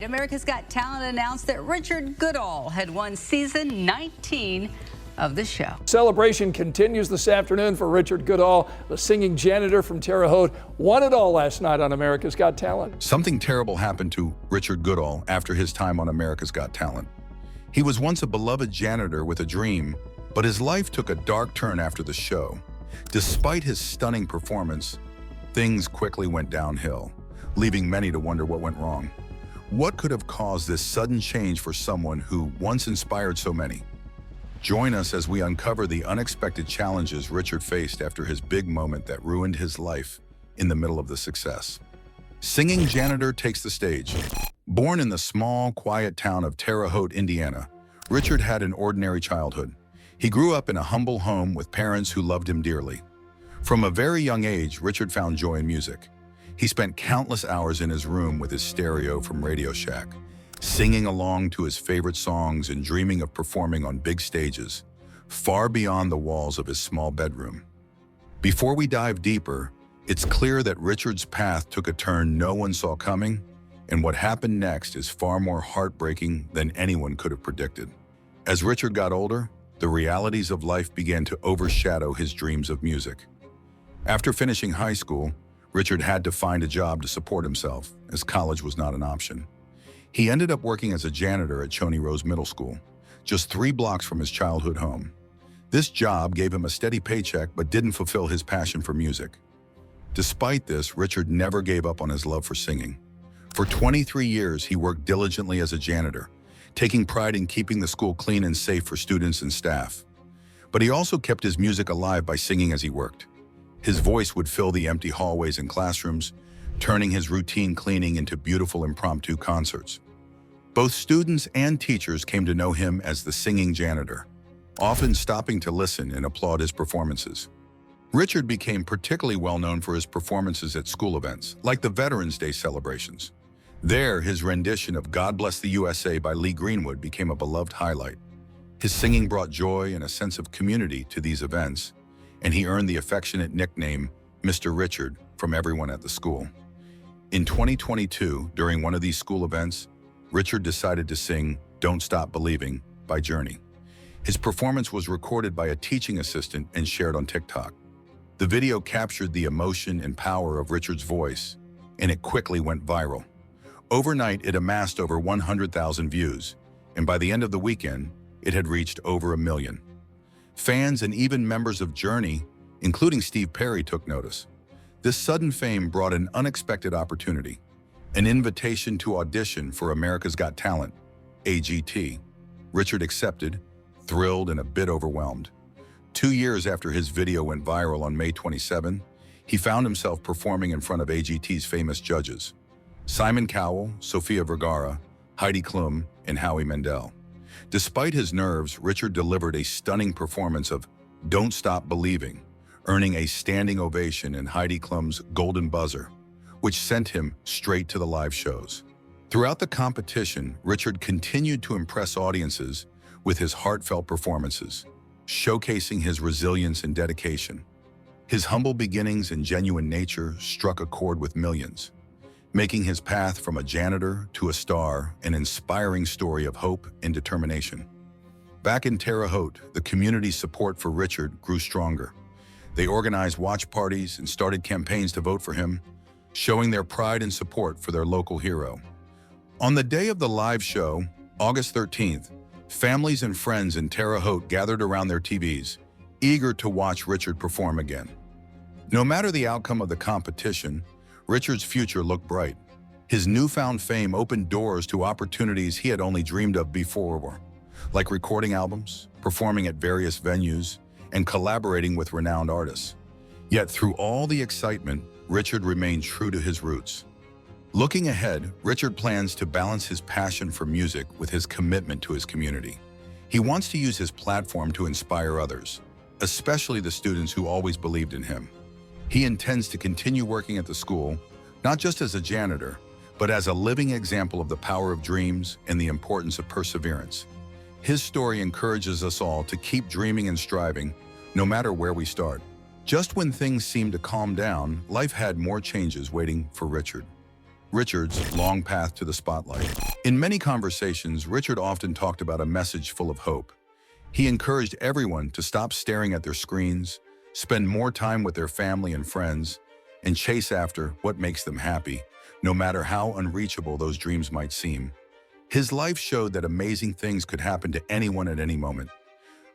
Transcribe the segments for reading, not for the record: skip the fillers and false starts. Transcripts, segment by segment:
America's Got Talent announced that Richard Goodall had won season 19 of the show. Celebration continues this afternoon for Richard Goodall. The singing janitor from Terre Haute won it all last night on America's Got Talent. Something terrible happened to Richard Goodall after his time on America's Got Talent. He was once a beloved janitor with a dream, but his life took a dark turn after the show. Despite his stunning performance, things quickly went downhill, leaving many to wonder what went wrong. What could have caused this sudden change for someone who once inspired so many? Join us as we uncover the unexpected challenges Richard faced after his big moment that ruined his life in the middle of the success. Singing janitor takes the stage. Born in the small, quiet town of Terre Haute, Indiana, Richard had an ordinary childhood. He grew up in a humble home with parents who loved him dearly. From a very young age, Richard found joy in music. He spent countless hours in his room with his stereo from Radio Shack, singing along to his favorite songs and dreaming of performing on big stages, far beyond the walls of his small bedroom. Before we dive deeper, it's clear that Richard's path took a turn no one saw coming, and what happened next is far more heartbreaking than anyone could have predicted. As Richard got older, the realities of life began to overshadow his dreams of music. After finishing high school, Richard had to find a job to support himself, as college was not an option. He ended up working as a janitor at Choney Rose Middle School, just 3 blocks from his childhood home. This job gave him a steady paycheck but didn't fulfill his passion for music. Despite this, Richard never gave up on his love for singing. For 23 years, he worked diligently as a janitor, taking pride in keeping the school clean and safe for students and staff. But he also kept his music alive by singing as he worked. His voice would fill the empty hallways and classrooms, turning his routine cleaning into beautiful impromptu concerts. Both students and teachers came to know him as the singing janitor, often stopping to listen and applaud his performances. Richard became particularly well known for his performances at school events, like the Veterans Day celebrations. There, his rendition of God Bless the USA by Lee Greenwood became a beloved highlight. His singing brought joy and a sense of community to these events, and he earned the affectionate nickname Mr. Richard from everyone at the school. In 2022, during one of these school events, Richard decided to sing Don't Stop Believing by Journey. His performance was recorded by a teaching assistant and shared on TikTok. The video captured the emotion and power of Richard's voice, and it quickly went viral. Overnight, it amassed over 100,000 views, and by the end of the weekend, it had reached over 1 million. Fans and even members of Journey, including Steve Perry, took notice. This sudden fame brought an unexpected opportunity, an invitation to audition for America's Got Talent, AGT. Richard accepted, thrilled and a bit overwhelmed. 2 years after his video went viral on May 27, he found himself performing in front of AGT's famous judges: Simon Cowell, Sofia Vergara, Heidi Klum, and Howie Mandel. Despite his nerves, Richard delivered a stunning performance of Don't Stop Believing, earning a standing ovation in Heidi Klum's Golden Buzzer, which sent him straight to the live shows. Throughout the competition, Richard continued to impress audiences with his heartfelt performances, showcasing his resilience and dedication. His humble beginnings and genuine nature struck a chord with millions, making his path from a janitor to a star an inspiring story of hope and determination. Back in Terre Haute, the community's support for Richard grew stronger. They organized watch parties and started campaigns to vote for him, showing their pride and support for their local hero. On the day of the live show, August 13th, families and friends in Terre Haute gathered around their TVs, eager to watch Richard perform again. No matter the outcome of the competition, Richard's future looked bright. His newfound fame opened doors to opportunities he had only dreamed of before, like recording albums, performing at various venues, and collaborating with renowned artists. Yet through all the excitement, Richard remained true to his roots. Looking ahead, Richard plans to balance his passion for music with his commitment to his community. He wants to use his platform to inspire others, especially the students who always believed in him. He intends to continue working at the school, not just as a janitor, but as a living example of the power of dreams and the importance of perseverance. His story encourages us all to keep dreaming and striving, no matter where we start. Just when things seemed to calm down, life had more changes waiting for Richard. Richard's long path to the spotlight. In many conversations, Richard often talked about a message full of hope. He encouraged everyone to stop staring at their screens, spend more time with their family and friends, and chase after what makes them happy, no matter how unreachable those dreams might seem. His life showed that amazing things could happen to anyone at any moment.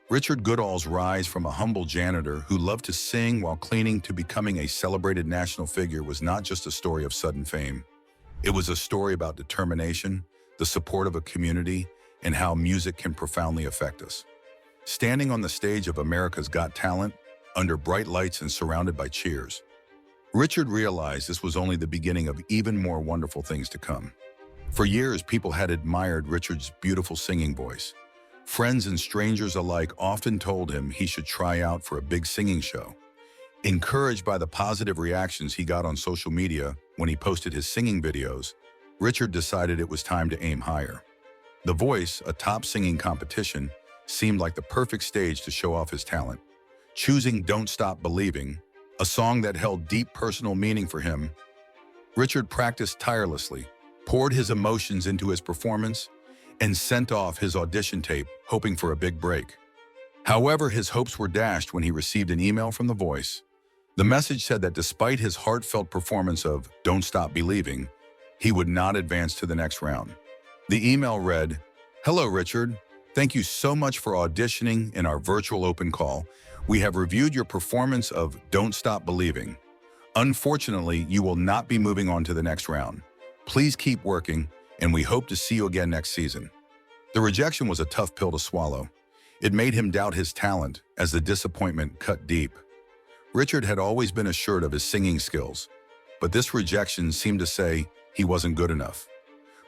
Richard Goodall's rise from a humble janitor who loved to sing while cleaning to becoming a celebrated national figure was not just a story of sudden fame. It was a story about determination, the support of a community, and how music can profoundly affect us. Standing on the stage of America's Got Talent, under bright lights and surrounded by cheers, Richard realized this was only the beginning of even more wonderful things to come. For years, people had admired Richard's beautiful singing voice. Friends and strangers alike often told him he should try out for a big singing show. Encouraged by the positive reactions he got on social media when he posted his singing videos, Richard decided it was time to aim higher. The Voice, a top singing competition, seemed like the perfect stage to show off his talent. Choosing Don't Stop Believing, a song that held deep personal meaning for him, Richard practiced tirelessly, poured his emotions into his performance, and sent off his audition tape, hoping for a big break. However, his hopes were dashed when he received an email from The Voice. The message said that despite his heartfelt performance of Don't Stop Believing, he would not advance to the next round. The email read, "Hello, Richard. Thank you so much for auditioning in our virtual open call. We have reviewed your performance of Don't Stop Believing. Unfortunately, you will not be moving on to the next round. Please keep working, and we hope to see you again next season." The rejection was a tough pill to swallow. It made him doubt his talent as the disappointment cut deep. Richard had always been assured of his singing skills, but this rejection seemed to say he wasn't good enough.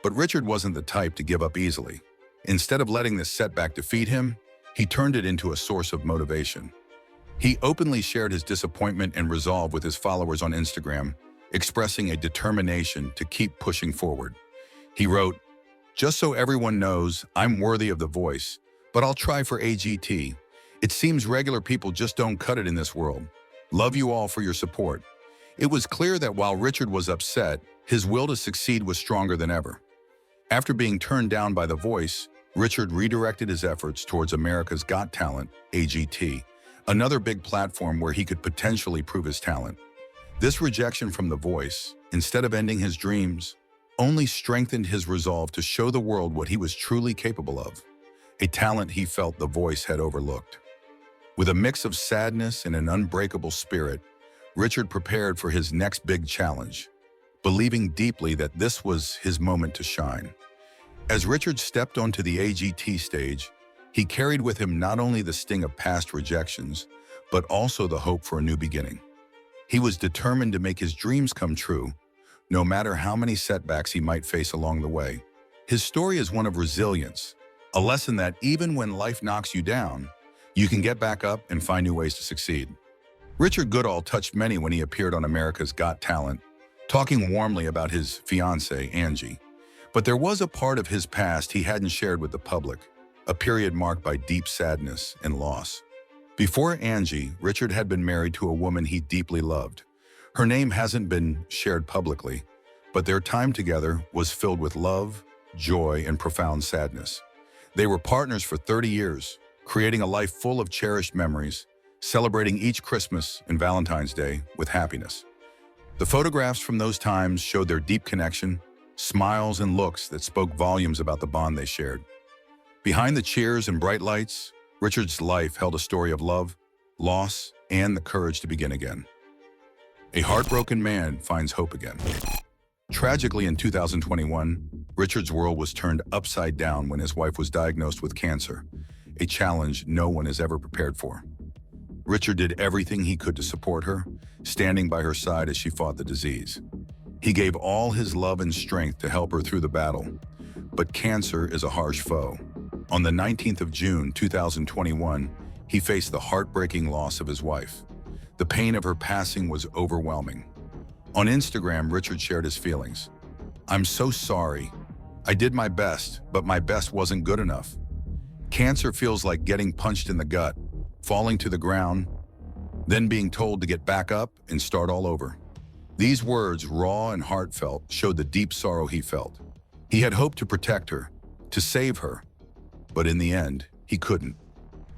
But Richard wasn't the type to give up easily. Instead of letting this setback defeat him, he turned it into a source of motivation. He openly shared his disappointment and resolve with his followers on Instagram, expressing a determination to keep pushing forward. He wrote, "Just so everyone knows, I'm worthy of The Voice, but I'll try for AGT. It seems regular people just don't cut it in this world. Love you all for your support." It was clear that while Richard was upset, his will to succeed was stronger than ever. After being turned down by The Voice, Richard redirected his efforts towards America's Got Talent, AGT, another big platform where he could potentially prove his talent. This rejection from The Voice, instead of ending his dreams, only strengthened his resolve to show the world what he was truly capable of, a talent he felt The Voice had overlooked. With a mix of sadness and an unbreakable spirit, Richard prepared for his next big challenge, believing deeply that this was his moment to shine. As Richard stepped onto the AGT stage, he carried with him not only the sting of past rejections, but also the hope for a new beginning. He was determined to make his dreams come true, no matter how many setbacks he might face along the way. His story is one of resilience, a lesson that even when life knocks you down, you can get back up and find new ways to succeed. Richard Goodall touched many when he appeared on America's Got Talent, talking warmly about his fiancée, Angie. But there was a part of his past he hadn't shared with the public, a period marked by deep sadness and loss. Before Angie, Richard had been married to a woman he deeply loved. Her name hasn't been shared publicly, but their time together was filled with love, joy, and profound sadness. They were partners for 30 years, creating a life full of cherished memories, celebrating each Christmas and Valentine's Day with happiness. The photographs from those times showed their deep connection, smiles and looks that spoke volumes about the bond they shared. Behind the cheers and bright lights, Richard's life held a story of love, loss, and the courage to begin again. A heartbroken man finds hope again. Tragically, in 2021, Richard's world was turned upside down when his wife was diagnosed with cancer, a challenge no one is ever prepared for. Richard did everything he could to support her, standing by her side as she fought the disease. He gave all his love and strength to help her through the battle. But cancer is a harsh foe. On the 19th of June, 2021, he faced the heartbreaking loss of his wife. The pain of her passing was overwhelming. On Instagram, Richard shared his feelings. "I'm so sorry. I did my best, but my best wasn't good enough. Cancer feels like getting punched in the gut, falling to the ground, then being told to get back up and start all over. These words, raw and heartfelt, showed the deep sorrow he felt. He had hoped to protect her, to save her, but in the end, he couldn't.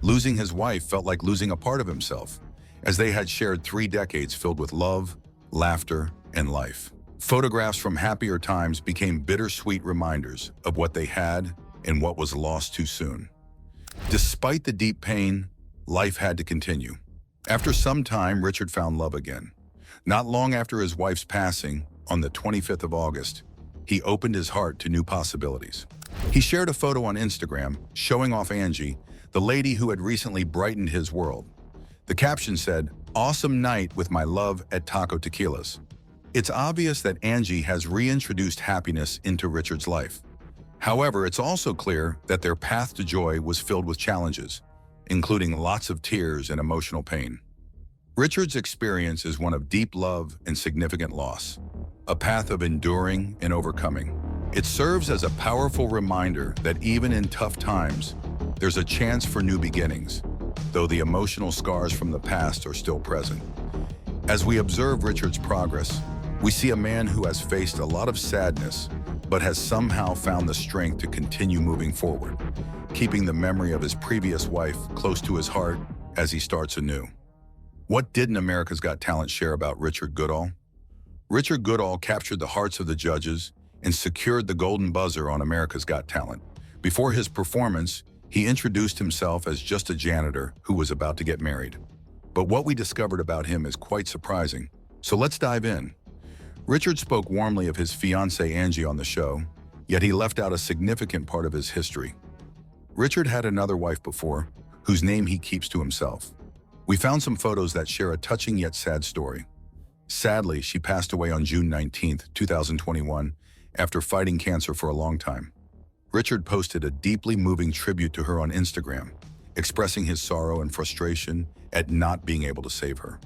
Losing his wife felt like losing a part of himself, as they had shared 3 decades filled with love, laughter, and life. Photographs from happier times became bittersweet reminders of what they had and what was lost too soon. Despite the deep pain, life had to continue. After some time, Richard found love again. Not long after his wife's passing, on the 25th of August, he opened his heart to new possibilities. He shared a photo on Instagram showing off Angie, the lady who had recently brightened his world. The caption said, "Awesome night with my love at Taco Tequilas." It's obvious that Angie has reintroduced happiness into Richard's life. However, it's also clear that their path to joy was filled with challenges, including lots of tears and emotional pain. Richard's experience is one of deep love and significant loss, a path of enduring and overcoming. It serves as a powerful reminder that even in tough times, there's a chance for new beginnings, though the emotional scars from the past are still present. As we observe Richard's progress, we see a man who has faced a lot of sadness, but has somehow found the strength to continue moving forward, keeping the memory of his previous wife close to his heart as he starts anew. What didn't America's Got Talent share about Richard Goodall? Richard Goodall captured the hearts of the judges and secured the golden buzzer on America's Got Talent. Before his performance, he introduced himself as just a janitor who was about to get married. But what we discovered about him is quite surprising. So let's dive in. Richard spoke warmly of his fiancée Angie on the show, yet he left out a significant part of his history. Richard had another wife before, whose name he keeps to himself. We found some photos that share a touching yet sad story. Sadly, she passed away on June 19, 2021, after fighting cancer for a long time. Richard posted a deeply moving tribute to her on Instagram, expressing his sorrow and frustration at not being able to save her.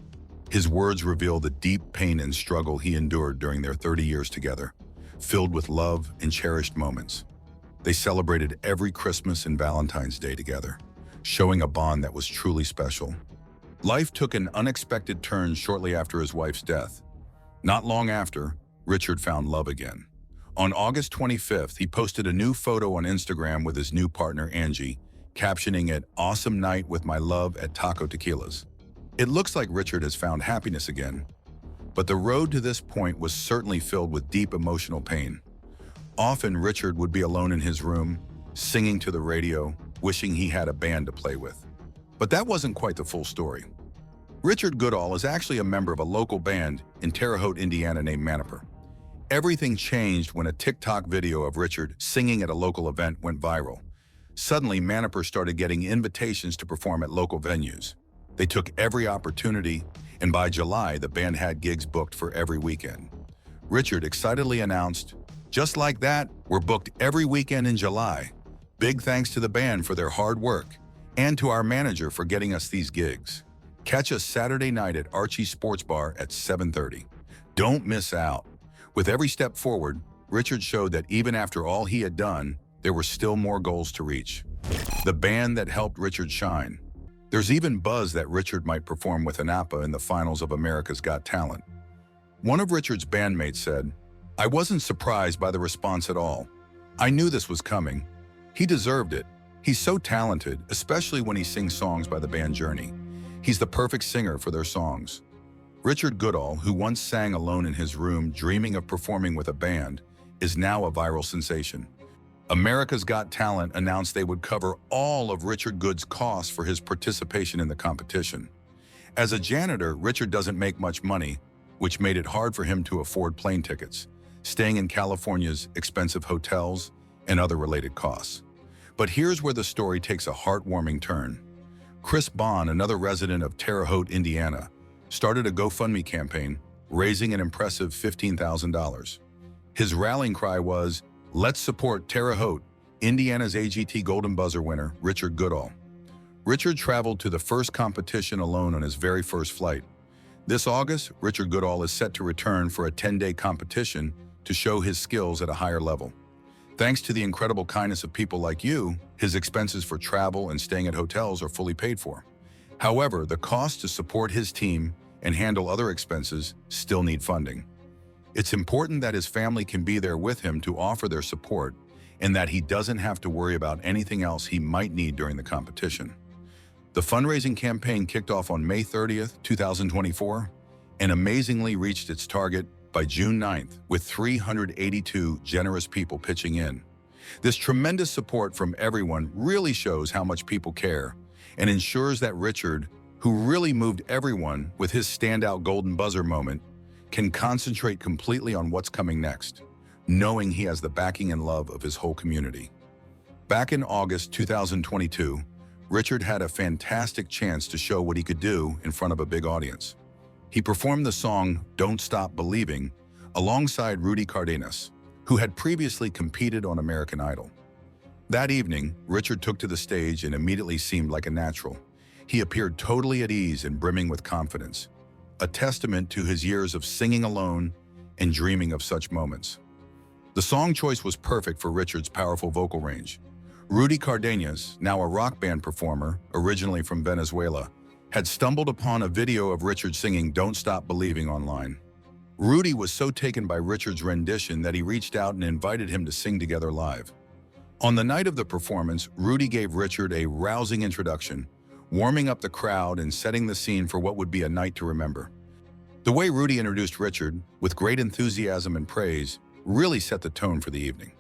His words reveal the deep pain and struggle he endured during their 30 years together, filled with love and cherished moments. They celebrated every Christmas and Valentine's Day together, showing a bond that was truly special. Life took an unexpected turn shortly after his wife's death. Not long after, Richard found love again. On August 25th, he posted a new photo on Instagram with his new partner, Angie, captioning it, "Awesome night with my love at Taco Tequilas." It looks like Richard has found happiness again, but the road to this point was certainly filled with deep emotional pain. Often, Richard would be alone in his room, singing to the radio, wishing he had a band to play with. But that wasn't quite the full story. Richard Goodall is actually a member of a local band in Terre Haute, Indiana named Maniper. Everything changed when a TikTok video of Richard singing at a local event went viral. Suddenly, Maniper started getting invitations to perform at local venues. They took every opportunity, and by July, the band had gigs booked for every weekend. Richard excitedly announced, "Just like that, we're booked every weekend in July. Big thanks to the band for their hard work, and to our manager for getting us these gigs. Catch us Saturday night at Archie's Sports Bar at 7:30. Don't miss out." With every step forward, Richard showed that even after all he had done, there were still more goals to reach. The band that helped Richard shine. There's even buzz that Richard might perform with Anapa in the finals of America's Got Talent. One of Richard's bandmates said, "I wasn't surprised by the response at all. I knew this was coming. He deserved it. He's so talented, especially when he sings songs by the band Journey. He's the perfect singer for their songs." Richard Goodall, who once sang alone in his room dreaming of performing with a band, is now a viral sensation. America's Got Talent announced they would cover all of Richard Good's costs for his participation in the competition. As a janitor, Richard doesn't make much money, which made it hard for him to afford plane tickets, staying in California's expensive hotels, and other related costs. But here's where the story takes a heartwarming turn. Chris Bond, another resident of Terre Haute, Indiana, started a GoFundMe campaign, raising an impressive $15,000. His rallying cry was, "Let's support Terre Haute, Indiana's AGT Golden Buzzer winner, Richard Goodall." Richard traveled to the first competition alone on his very first flight. This August, Richard Goodall is set to return for a 10-day competition to show his skills at a higher level. Thanks to the incredible kindness of people like you, his expenses for travel and staying at hotels are fully paid for. However, the cost to support his team and handle other expenses still need funding. It's important that his family can be there with him to offer their support and that he doesn't have to worry about anything else he might need during the competition. The fundraising campaign kicked off on May 30th, 2024, and amazingly reached its target by June 9th, with 382 generous people pitching in. This tremendous support from everyone really shows how much people care and ensures that Richard, who really moved everyone with his standout golden buzzer moment, can concentrate completely on what's coming next, knowing he has the backing and love of his whole community. Back in August 2022, Richard had a fantastic chance to show what he could do in front of a big audience. He performed the song "Don't Stop Believing" alongside Rudy Cardenas, who had previously competed on American Idol. That evening, Richard took to the stage and immediately seemed like a natural. He appeared totally at ease and brimming with confidence, a testament to his years of singing alone and dreaming of such moments. The song choice was perfect for Richard's powerful vocal range. Rudy Cardenas, now a rock band performer, originally from Venezuela, had stumbled upon a video of Richard singing "Don't Stop Believing" online. Rudy was so taken by Richard's rendition that he reached out and invited him to sing together live. On the night of the performance, Rudy gave Richard a rousing introduction, warming up the crowd and setting the scene for what would be a night to remember. The way Rudy introduced Richard, with great enthusiasm and praise, really set the tone for the evening.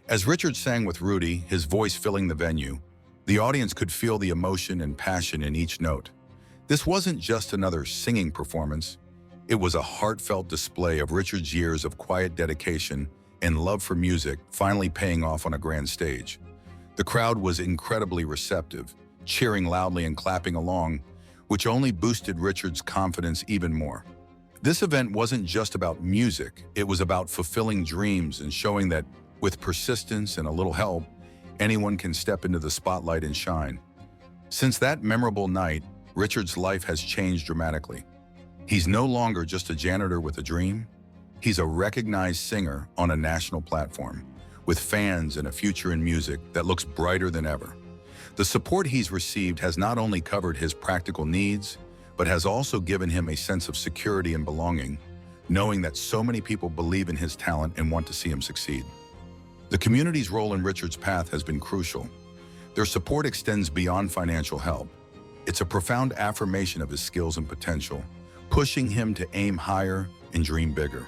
As Richard sang with Rudy, his voice filling the venue, the audience could feel the emotion and passion in each note. This wasn't just another singing performance. It was a heartfelt display of Richard's years of quiet dedication and love for music finally paying off on a grand stage. The crowd was incredibly receptive, cheering loudly and clapping along, which only boosted Richard's confidence even more. This event wasn't just about music, it was about fulfilling dreams and showing that, with persistence and a little help, anyone can step into the spotlight and shine. Since that memorable night, Richard's life has changed dramatically. He's no longer just a janitor with a dream. He's a recognized singer on a national platform, with fans and a future in music that looks brighter than ever. The support he's received has not only covered his practical needs, but has also given him a sense of security and belonging, knowing that so many people believe in his talent and want to see him succeed. The community's role in Richard's path has been crucial. Their support extends beyond financial help. It's a profound affirmation of his skills and potential, pushing him to aim higher and dream bigger.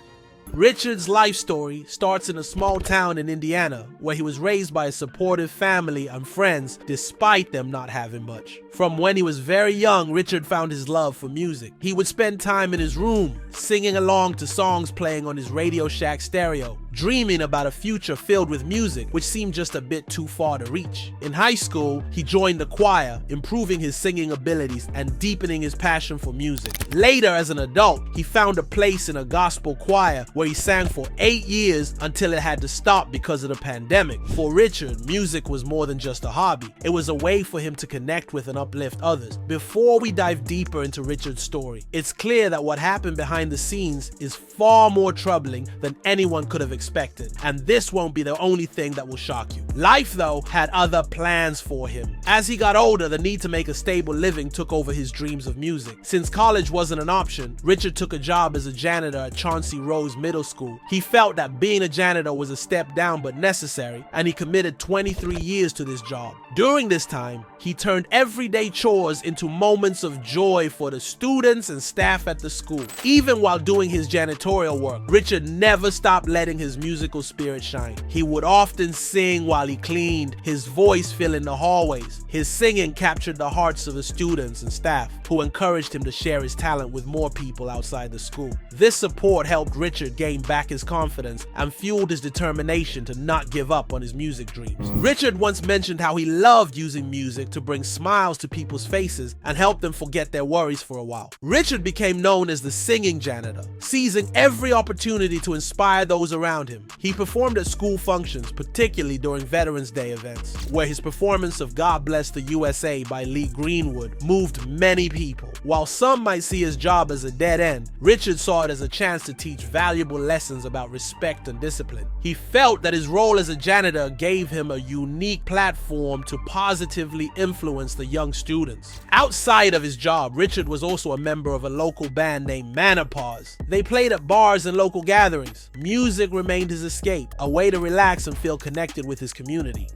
Richard's life story starts in a small town in Indiana, where he was raised by a supportive family and friends despite them not having much. From when he was very young, Richard found his love for music. He would spend time in his room, singing along to songs playing on his Radio Shack stereo, dreaming about a future filled with music, which seemed just a bit too far to reach. In high school, he joined the choir, improving his singing abilities and deepening his passion for music. Later, as an adult, he found a place in a gospel choir where he sang for 8 years until it had to stop because of the pandemic. For Richard, music was more than just a hobby. It was a way for him to connect with and uplift others. Before we dive deeper into Richard's story, it's clear that what happened behind the scenes is far more troubling than anyone could have expected, and this won't be the only thing that will shock you. Life, though, had other plans for him. As he got older, the need to make a stable living took over his dreams of music. Since college wasn't an option, Richard took a job as a janitor at Chauncey Rose Middle School. He felt that being a janitor was a step down but necessary, and he committed 23 years to this job. During this time, he turned everyday chores into moments of joy for the students and staff at the school. Even while doing his janitorial work, Richard never stopped letting his musical spirit shine. He would often sing while he cleaned, his voice filling the hallways. His singing captured the hearts of the students and staff, who encouraged him to share his talent with more people outside the school. This support helped Richard gain back his confidence and fueled his determination to not give up on his music dreams. Richard once mentioned how he loved using music to bring smiles to people's faces and help them forget their worries for a while. Richard became known as the singing janitor, seizing every opportunity to inspire those around him. He performed at school functions, particularly during Veterans Day events, where his performance of God Bless the USA by Lee Greenwood moved many people. While some might see his job as a dead end, Richard saw it as a chance to teach valuable lessons about respect and discipline. He felt that his role as a janitor gave him a unique platform to positively influence the young students. Outside of his job, Richard was also a member of a local band named Menopause. They played at bars and local gatherings. Music remained his escape, a way to relax and feel connected with his community.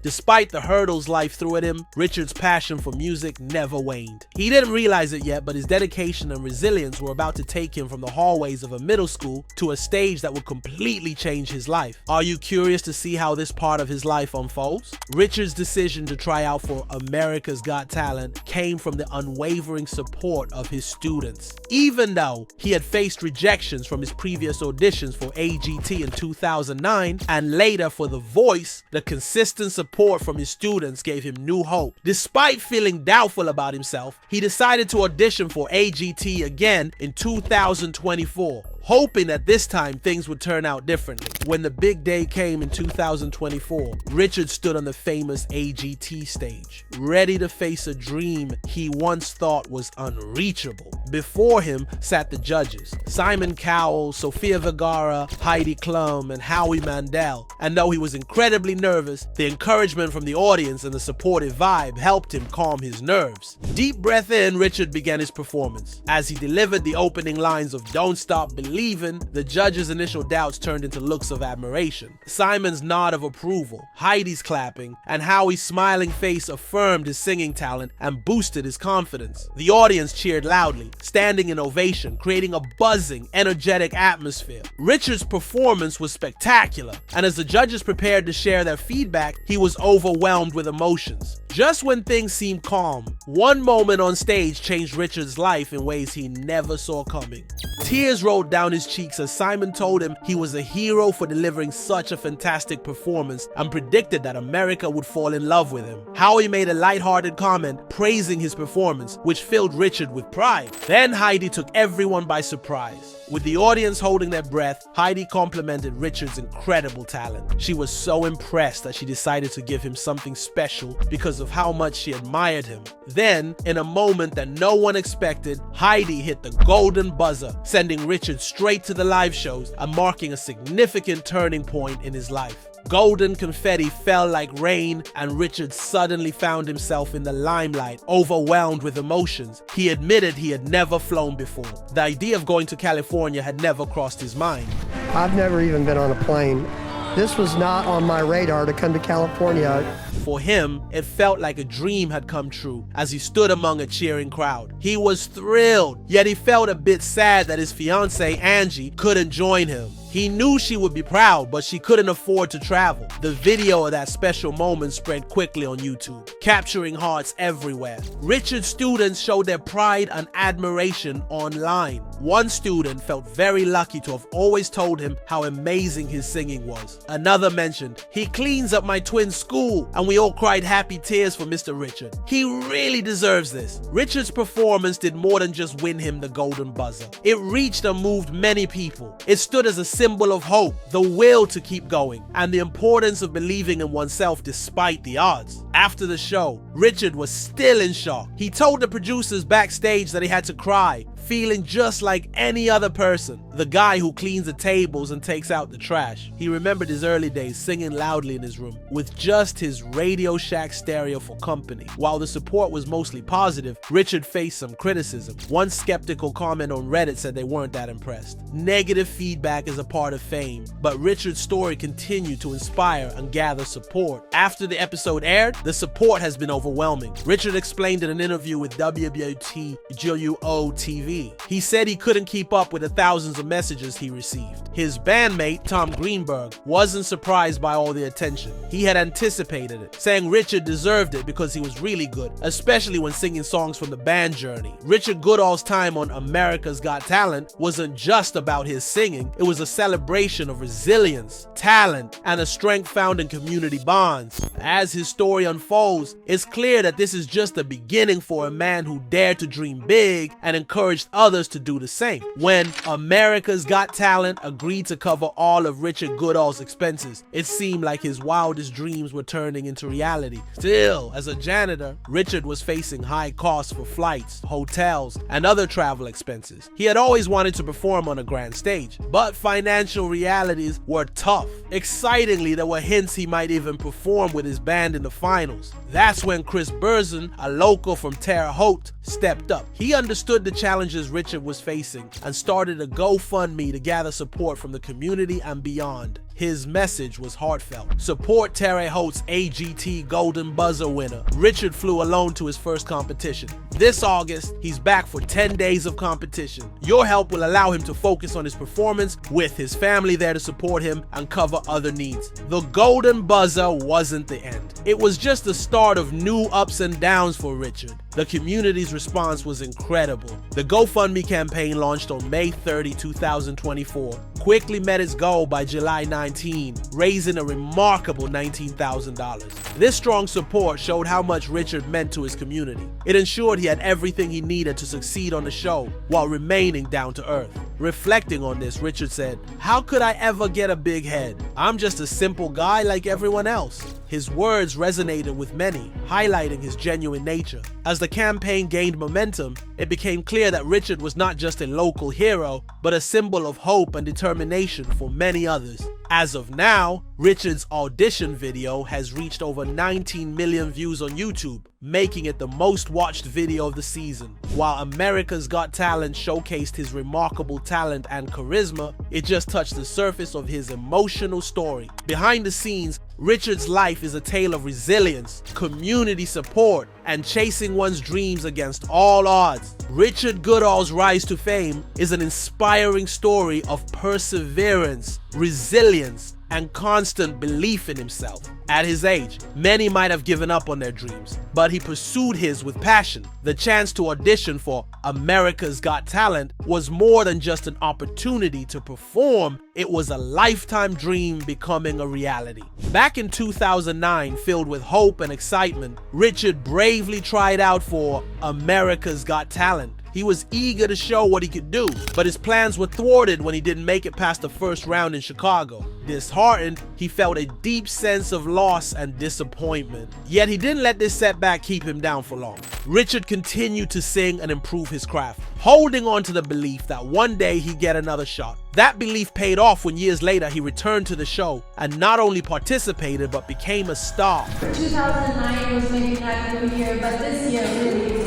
Despite the hurdles life threw at him, Richard's passion for music never waned. He didn't realize it yet, but his dedication and resilience were about to take him from the hallways of a middle school to a stage that would completely change his life. Are you curious to see how this part of his life unfolds? Richard's decision to try out for America's Got Talent came from the unwavering support of his students. Even though he had faced rejections from his previous auditions for AGT in 2009 and later for The Voice, the consistent support from his students gave him new hope. Despite feeling doubtful about himself, he decided to audition for AGT again in 2024. Hoping that this time things would turn out differently. When the big day came in 2024, Richard stood on the famous AGT stage, ready to face a dream he once thought was unreachable. Before him sat the judges, Simon Cowell, Sofia Vergara, Heidi Klum, and Howie Mandel. And though he was incredibly nervous, the encouragement from the audience and the supportive vibe helped him calm his nerves. Deep breath in, Richard began his performance. As he delivered the opening lines of Don't Stop Believing, the judge's initial doubts turned into looks of admiration. Simon's nod of approval, Heidi's clapping, and Howie's smiling face affirmed his singing talent and boosted his confidence. The audience cheered loudly, standing in ovation, creating a buzzing, energetic atmosphere. Richard's performance was spectacular, and as the judges prepared to share their feedback, he was overwhelmed with emotions. Just when things seemed calm, one moment on stage changed Richard's life in ways he never saw coming. Tears rolled down his cheeks as Simon told him he was a hero for delivering such a fantastic performance and predicted that America would fall in love with him. Howie made a lighthearted comment praising his performance, which filled Richard with pride. Then Heidi took everyone by surprise. With the audience holding their breath, Heidi complimented Richard's incredible talent. She was so impressed that she decided to give him something special because of how much she admired him. Then, in a moment that no one expected, Heidi hit the golden buzzer, sending Richard straight to the live shows and marking a significant turning point in his life. Golden confetti fell like rain, and Richard suddenly found himself in the limelight, overwhelmed with emotions. He admitted he had never flown before. The idea of going to California had never crossed his mind. I've never even been on a plane. This was not on my radar to come to California. For him, it felt like a dream had come true as he stood among a cheering crowd. He was thrilled, yet he felt a bit sad that his fiancée, Angie, couldn't join him. He knew she would be proud, but she couldn't afford to travel. The video of that special moment spread quickly on YouTube, capturing hearts everywhere. Richard's students showed their pride and admiration online. One student felt very lucky to have always told him how amazing his singing was. Another mentioned, "He cleans up my twin school," and we all cried happy tears for Mr. Richard. He really deserves this. Richard's performance did more than just win him the golden buzzer. It reached and moved many people. It stood as a symbol of hope, the will to keep going, and the importance of believing in oneself despite the odds. After the show, Richard was still in shock. He told the producers backstage that he had to cry, feeling just like any other person, the guy who cleans the tables and takes out the trash. He remembered his early days singing loudly in his room, with just his Radio Shack stereo for company. While the support was mostly positive, Richard faced some criticism. One skeptical comment on Reddit said they weren't that impressed. Negative feedback is a part of fame, but Richard's story continued to inspire and gather support. After the episode aired, the support has been overwhelming. Richard explained in an interview with WWTGUO TV. He said he couldn't keep up with the thousands of messages he received. His bandmate, Tom Greenberg, wasn't surprised by all the attention. He had anticipated it, saying Richard deserved it because he was really good, especially when singing songs from the band Journey. Richard Goodall's time on America's Got Talent wasn't just about his singing, it was a celebration of resilience, talent, and a strength found in community bonds. As his story unfolds, it's clear that this is just the beginning for a man who dared to dream big and encourage encouraged others to do the same. When America's Got Talent agreed to cover all of Richard Goodall's expenses, it seemed like his wildest dreams were turning into reality. Still, as a janitor, Richard was facing high costs for flights, hotels, and other travel expenses. He had always wanted to perform on a grand stage, but financial realities were tough. Excitingly, there were hints he might even perform with his band in the finals. That's when Chris Burzon, a local from Terre Haute, stepped up. He understood the challenges Richard was facing and started a GoFundMe to gather support from the community and beyond. His message was heartfelt. Support Terre Haute's AGT Golden Buzzer winner. Richard flew alone to his first competition. This August, he's back for 10 days of competition. Your help will allow him to focus on his performance with his family there to support him and cover other needs. The Golden Buzzer wasn't the end. It was just the start of new ups and downs for Richard. The community's response was incredible. The GoFundMe campaign launched on May 30, 2024, quickly met its goal by July 19, raising a remarkable $19,000. This strong support showed how much Richard meant to his community. It ensured he had everything he needed to succeed on the show while remaining down to earth. Reflecting on this, Richard said, "How could I ever get a big head? I'm just a simple guy like everyone else." His words resonated with many, highlighting his genuine nature. As the campaign gained momentum, it became clear that Richard was not just a local hero, but a symbol of hope and determination for many others. As of now, Richard's audition video has reached over 19 million views on YouTube, making it the most watched video of the season. While America's Got Talent showcased his remarkable talent and charisma, it just touched the surface of his emotional story. Behind the scenes, Richard's life is a tale of resilience, community support, and chasing one's dreams against all odds. Richard Goodall's rise to fame is an inspiring story of perseverance, resilience, and constant belief in himself. At his age, many might have given up on their dreams, but he pursued his with passion. The chance to audition for America's Got Talent was more than just an opportunity to perform, it was a lifetime dream becoming a reality. Back in 2009, filled with hope and excitement, Richard bravely tried out for America's Got Talent. He was eager to show what he could do, but his plans were thwarted when he didn't make it past the first round in Chicago. Disheartened, he felt a deep sense of loss and disappointment. Yet he didn't let this setback keep him down for long. Richard continued to sing and improve his craft, holding on to the belief that one day he'd get another shot. That belief paid off when years later he returned to the show and not only participated but became a star. 2009 was maybe not a good year, but this year really is.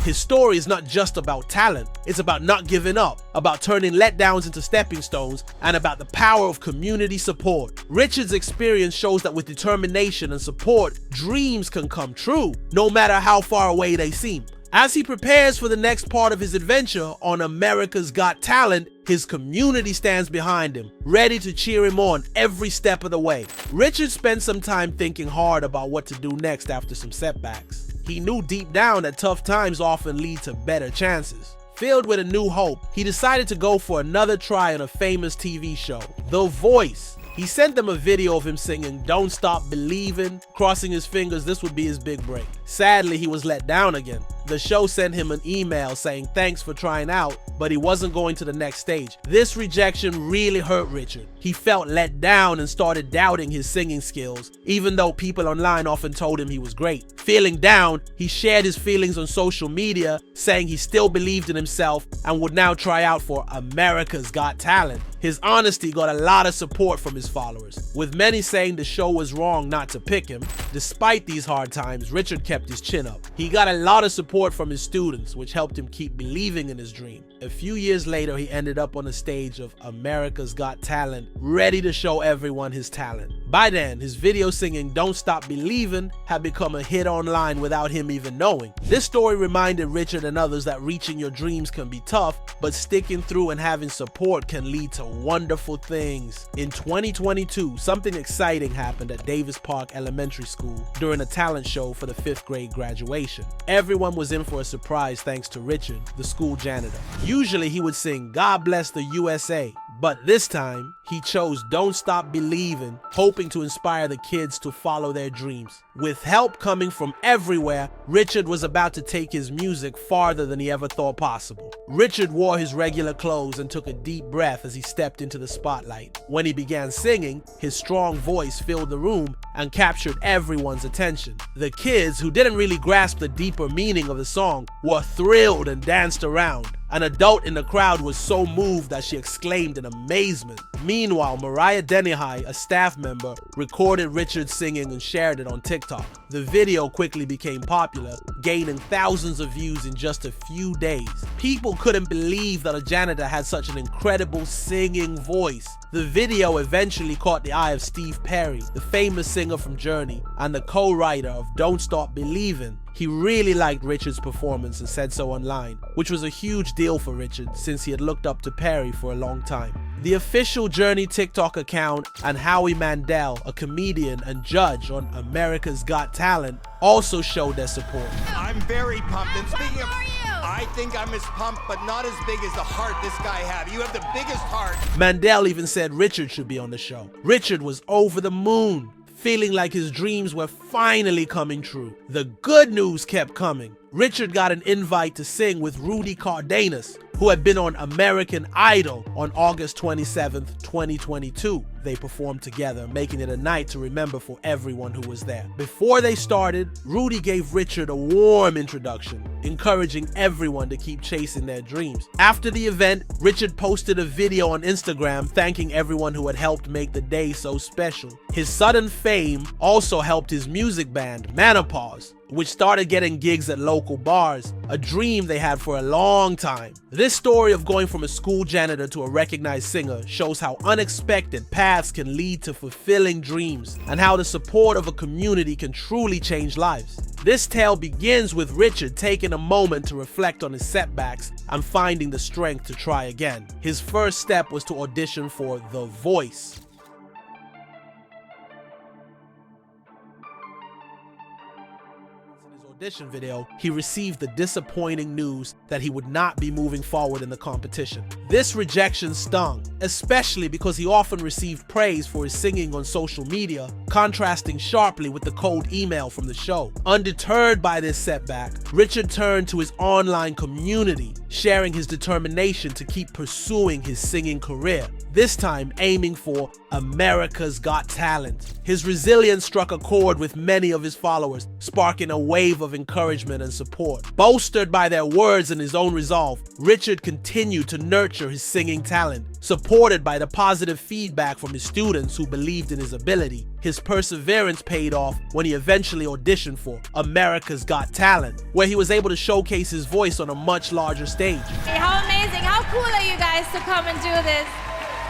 His story is not just about talent, it's about not giving up, about turning letdowns into stepping stones, and about the power of community support. Richard's experience shows that with determination and support, dreams can come true, no matter how far away they seem. As he prepares for the next part of his adventure on America's Got Talent, his community stands behind him, ready to cheer him on every step of the way. Richard spent some time thinking hard about what to do next after some setbacks. He knew deep down that tough times often lead to better chances. Filled with a new hope, he decided to go for another try on a famous TV show, The Voice. He sent them a video of him singing "Don't Stop Believin'," crossing his fingers this would be his big break. Sadly, he was let down again. The show sent him an email saying thanks for trying out, but he wasn't going to the next stage. This rejection really hurt Richard. He felt let down and started doubting his singing skills, even though people online often told him he was great. Feeling down, he shared his feelings on social media, saying he still believed in himself and would now try out for America's Got Talent. His honesty got a lot of support from his followers, with many saying the show was wrong not to pick him. Despite these hard times, Richard kept his chin up. He got a lot of support from his students, which helped him keep believing in his dream. A few years later, he ended up on the stage of America's Got Talent, ready to show everyone his talent. By then, his video singing "Don't Stop Believin'" had become a hit online without him even knowing. This story reminded Richard and others that reaching your dreams can be tough, but sticking through and having support can lead to wonderful things. In 2022, something exciting happened at Davis Park Elementary School during a talent show for the 5th grade graduation. Everyone was in for a surprise thanks to Richard, the school janitor. Usually he would sing "God Bless the USA," but this time, he chose Don't Stop Believin', hoping to inspire the kids to follow their dreams. With help coming from everywhere, Richard was about to take his music farther than he ever thought possible. Richard wore his regular clothes and took a deep breath as he stepped into the spotlight. When he began singing, his strong voice filled the room and captured everyone's attention. The kids, who didn't really grasp the deeper meaning of the song, were thrilled and danced around. An adult in the crowd was so moved that she exclaimed in amazement. Meanwhile, Mariah Dennehy, a staff member, recorded Richard singing and shared it on TikTok. The video quickly became popular, gaining thousands of views in just a few days. People couldn't believe that a janitor had such an incredible singing voice. The video eventually caught the eye of Steve Perry, the famous singer from Journey and the co-writer of Don't Stop Believin'. He really liked Richard's performance and said so online, which was a huge deal for Richard since he had looked up to Perry for a long time. The official Journey TikTok account and Howie Mandel, a comedian and judge on America's Got Talent, also showed their support. I'm very pumped, and speaking of, I think I'm as pumped, but not as big as the heart this guy has. You have the biggest heart. Mandel even said Richard should be on the show. Richard was over the moon, feeling like his dreams were finally coming true. The good news kept coming. Richard got an invite to sing with Rudy Cardenas, who had been on American Idol on August 27th, 2022. They performed together, making it a night to remember for everyone who was there. Before they started, Rudy gave Richard a warm introduction, encouraging everyone to keep chasing their dreams. After the event, Richard posted a video on Instagram thanking everyone who had helped make the day so special. His sudden fame also helped his music band, Menopause, which started getting gigs at local bars, a dream they had for a long time. This story of going from a school janitor to a recognized singer shows how unexpected paths can lead to fulfilling dreams and how the support of a community can truly change lives. This tale begins with Richard taking a moment to reflect on his setbacks and finding the strength to try again. His first step was to audition for The Voice. Audition video, he received the disappointing news that he would not be moving forward in the competition. This rejection stung, especially because he often received praise for his singing on social media, contrasting sharply with the cold email from the show. Undeterred by this setback, Richard turned to his online community, sharing his determination to keep pursuing his singing career, this time aiming for America's Got Talent. His resilience struck a chord with many of his followers, sparking a wave of encouragement and support. Bolstered by their words and his own resolve, Richard continued to nurture his singing talent. Supported by the positive feedback from his students who believed in his ability, his perseverance paid off when he eventually auditioned for America's Got Talent, where he was able to showcase his voice on a much larger stage. Hey, how amazing, how cool are you guys to come and do this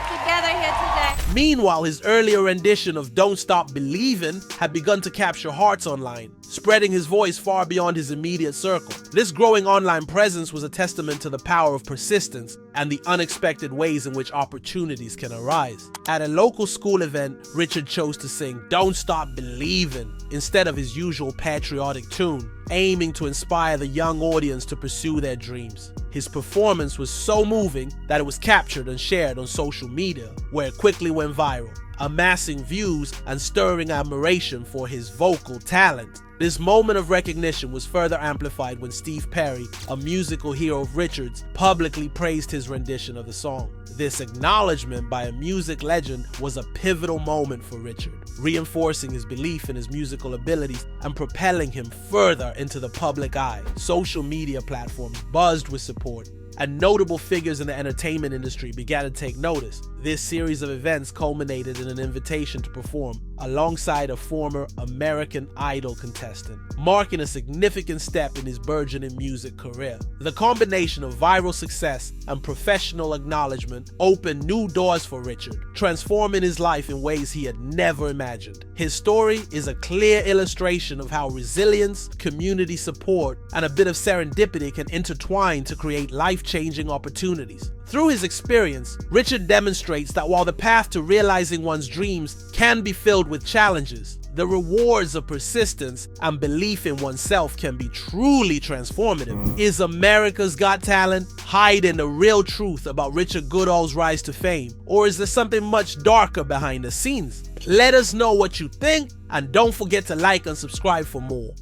together here today? Meanwhile, his earlier rendition of Don't Stop Believin' had begun to capture hearts online, spreading his voice far beyond his immediate circle. This growing online presence was a testament to the power of persistence and the unexpected ways in which opportunities can arise. At a local school event, Richard chose to sing Don't Stop Believin' instead of his usual patriotic tune, aiming to inspire the young audience to pursue their dreams. His performance was so moving that it was captured and shared on social media, where it quickly went viral, amassing views and stirring admiration for his vocal talent. This moment of recognition was further amplified when Steve Perry, a musical hero of Richard's, publicly praised his rendition of the song. This acknowledgement by a music legend was a pivotal moment for Richard, reinforcing his belief in his musical abilities and propelling him further into the public eye. Social media platforms buzzed with support, and notable figures in the entertainment industry began to take notice. This series of events culminated in an invitation to perform alongside a former American Idol contestant, marking a significant step in his burgeoning music career. The combination of viral success and professional acknowledgement opened new doors for Richard, transforming his life in ways he had never imagined. His story is a clear illustration of how resilience, community support, and a bit of serendipity can intertwine to create life-changing opportunities. Through his experience, Richard demonstrates that while the path to realizing one's dreams can be filled with challenges, the rewards of persistence and belief in oneself can be truly transformative. Is America's Got Talent hiding the real truth about Richard Goodall's rise to fame? Or is there something much darker behind the scenes? Let us know what you think, and don't forget to like and subscribe for more.